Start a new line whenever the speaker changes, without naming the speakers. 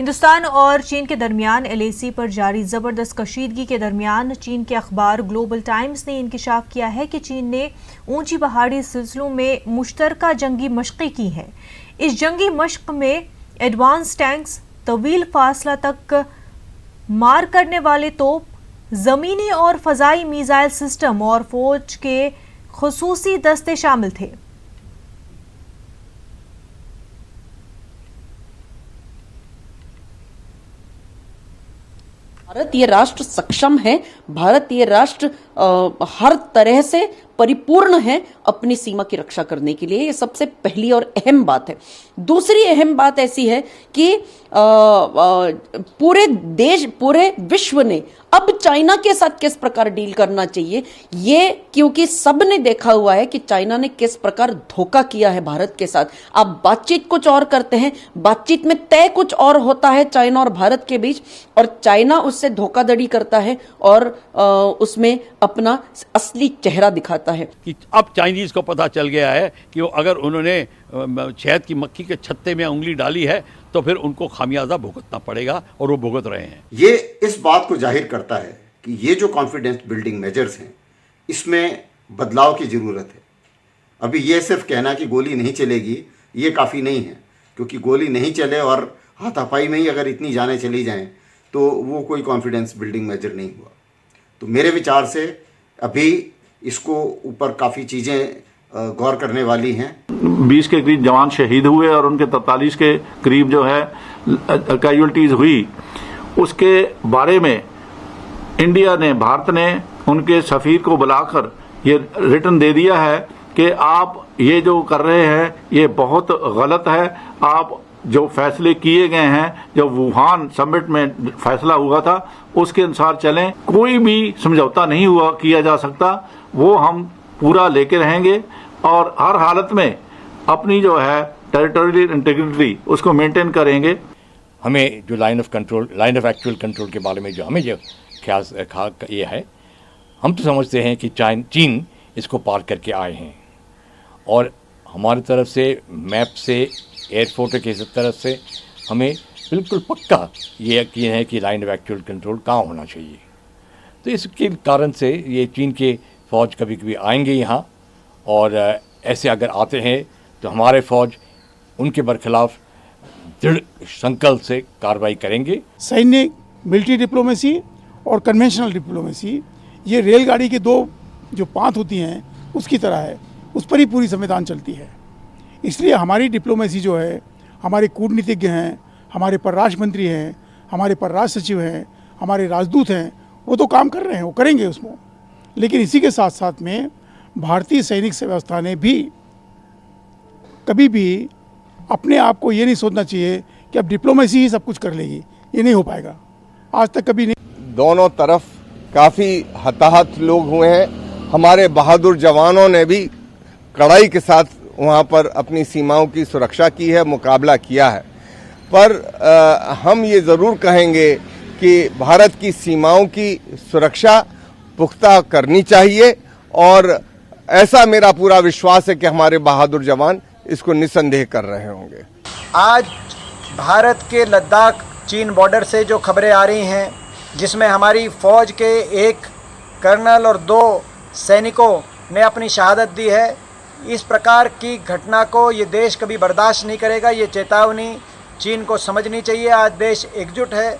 हिंदुस्तान और चीन के दरमियान LAC पर जारी जबरदस्त कशीदगी के दरमियान चीन के अखबार ग्लोबल टाइम्स ने इंकिशाफ किया है कि चीन ने ऊंची पहाड़ी सिलसिलों में मुश्तरका जंगी मशक़ें की हैं। इस जंगी मशक़ में एडवांस टैंक्स, तवील फासला तक मार करने वाले तोप, जमीनी और फजाई मिसाइल सिस्टम और फौज के खुसूसी दस्ते शामिल थे।
भारतीय राष्ट्र सक्षम है, भारतीय राष्ट्र हर तरह से परिपूर्ण है अपनी सीमा की रक्षा करने के लिए। ये सबसे पहली और अहम बात है। दूसरी अहम बात ऐसी है कि पूरे देश, पूरे विश्व ने अब चाइना के साथ किस प्रकार डील करना चाहिए, ये क्योंकि सब ने देखा हुआ है कि चाइना ने किस प्रकार धोखा किया है भारत के साथ। आप बातचीत कुछ और करते हैं, बातचीत में तय कुछ और होता है चाइना और भारत के बीच, और चाइना उससे धोखाधड़ी करता है और उसमें अपना असली चेहरा दिखाता है।
कि अब चाइनीज को पता चल गया है कि अगर उन्होंने शहद की मक्खी के छत्ते में उंगली डाली है तो फिर उनको खामियाजा भुगतना पड़ेगा, और वो भुगत रहे हैं।
ये इस बात को जाहिर करता है कि ये जो कॉन्फिडेंस बिल्डिंग मेजर्स हैं, इसमें बदलाव की ज़रूरत है। अभी ये सिर्फ कहना कि गोली नहीं चलेगी ये काफ़ी नहीं है, क्योंकि गोली नहीं चले और हाथापाई में ही अगर इतनी जानें चली जाएं तो वो कोई कॉन्फिडेंस बिल्डिंग मेजर नहीं हुआ। तो मेरे विचार से अभी इसको ऊपर काफ़ी चीज़ें गौर करने वाली हैं।
20 के करीब जवान शहीद हुए और उनके 43 के करीब जो है कैजुअल्टीज हुई। उसके बारे में इंडिया ने, भारत ने उनके सफीर को बुलाकर ये रिटर्न दे दिया है कि आप ये जो कर रहे हैं ये बहुत गलत है। आप जो फैसले किए गए हैं, जो वुहान समिट में फैसला हुआ था उसके अनुसार चलें। कोई भी समझौता नहीं किया जा सकता, वो हम पूरा लेके रहेंगे और हर हालत में अपनी जो है टेरिटोरियल इंटीग्रिटी उसको मेंटेन करेंगे।
हमें जो लाइन ऑफ एक्चुअल कंट्रोल के बारे में जो हमें जो ख्याल ये है, हम तो समझते हैं कि चीन इसको पार करके आए हैं, और हमारी तरफ से मैप से, एयरपोर्ट की तरफ से हमें बिल्कुल पक्का ये यकीन है कि लाइन ऑफ एक्चुअल कंट्रोल कहाँ होना चाहिए। तो इसके कारण से ये चीन के फ़ौज कभी कभी आएंगे यहाँ, और ऐसे अगर आते हैं तो हमारे फ़ौज उनके बरखिलाफ़ दृढ़ संकल्प से कार्रवाई करेंगे।
सैन्य, मिलिट्री डिप्लोमेसी और कन्वेंशनल डिप्लोमेसी, ये रेलगाड़ी के दो जो पांत होती हैं उसकी तरह है, उस पर ही पूरी संविधान चलती है। इसलिए हमारी डिप्लोमेसी जो है, हमारे कूटनीतिज्ञ हैं, हमारे परराष्ट्र मंत्री हैं, हमारे परराष्ट्र सचिव हैं, हमारे राजदूत हैं, वो तो काम कर रहे हैं, वो करेंगे उसमें। लेकिन इसी के साथ साथ में भारतीय सैनिक व्यवस्था ने भी कभी भी अपने आप को ये नहीं सोचना चाहिए कि अब डिप्लोमेसी ही सब कुछ कर लेगी, ये नहीं हो पाएगा, आज तक कभी नहीं।
दोनों तरफ काफ़ी हताहत लोग हुए हैं। हमारे बहादुर जवानों ने भी कड़ाई के साथ वहाँ पर अपनी सीमाओं की सुरक्षा की है, मुकाबला किया है। पर हम ये ज़रूर कहेंगे कि भारत की सीमाओं की सुरक्षा पुख्ता करनी चाहिए, और ऐसा मेरा पूरा विश्वास है कि हमारे बहादुर जवान इसको निस्संदेह कर रहे होंगे।
आज भारत के लद्दाख चीन बॉर्डर से जो खबरें आ रही हैं, जिसमें हमारी फ़ौज के एक कर्नल और 2 सैनिकों ने अपनी शहादत दी है, इस प्रकार की घटना को ये देश कभी बर्दाश्त नहीं करेगा। ये चेतावनी चीन को समझनी चाहिए। आज देश एकजुट है।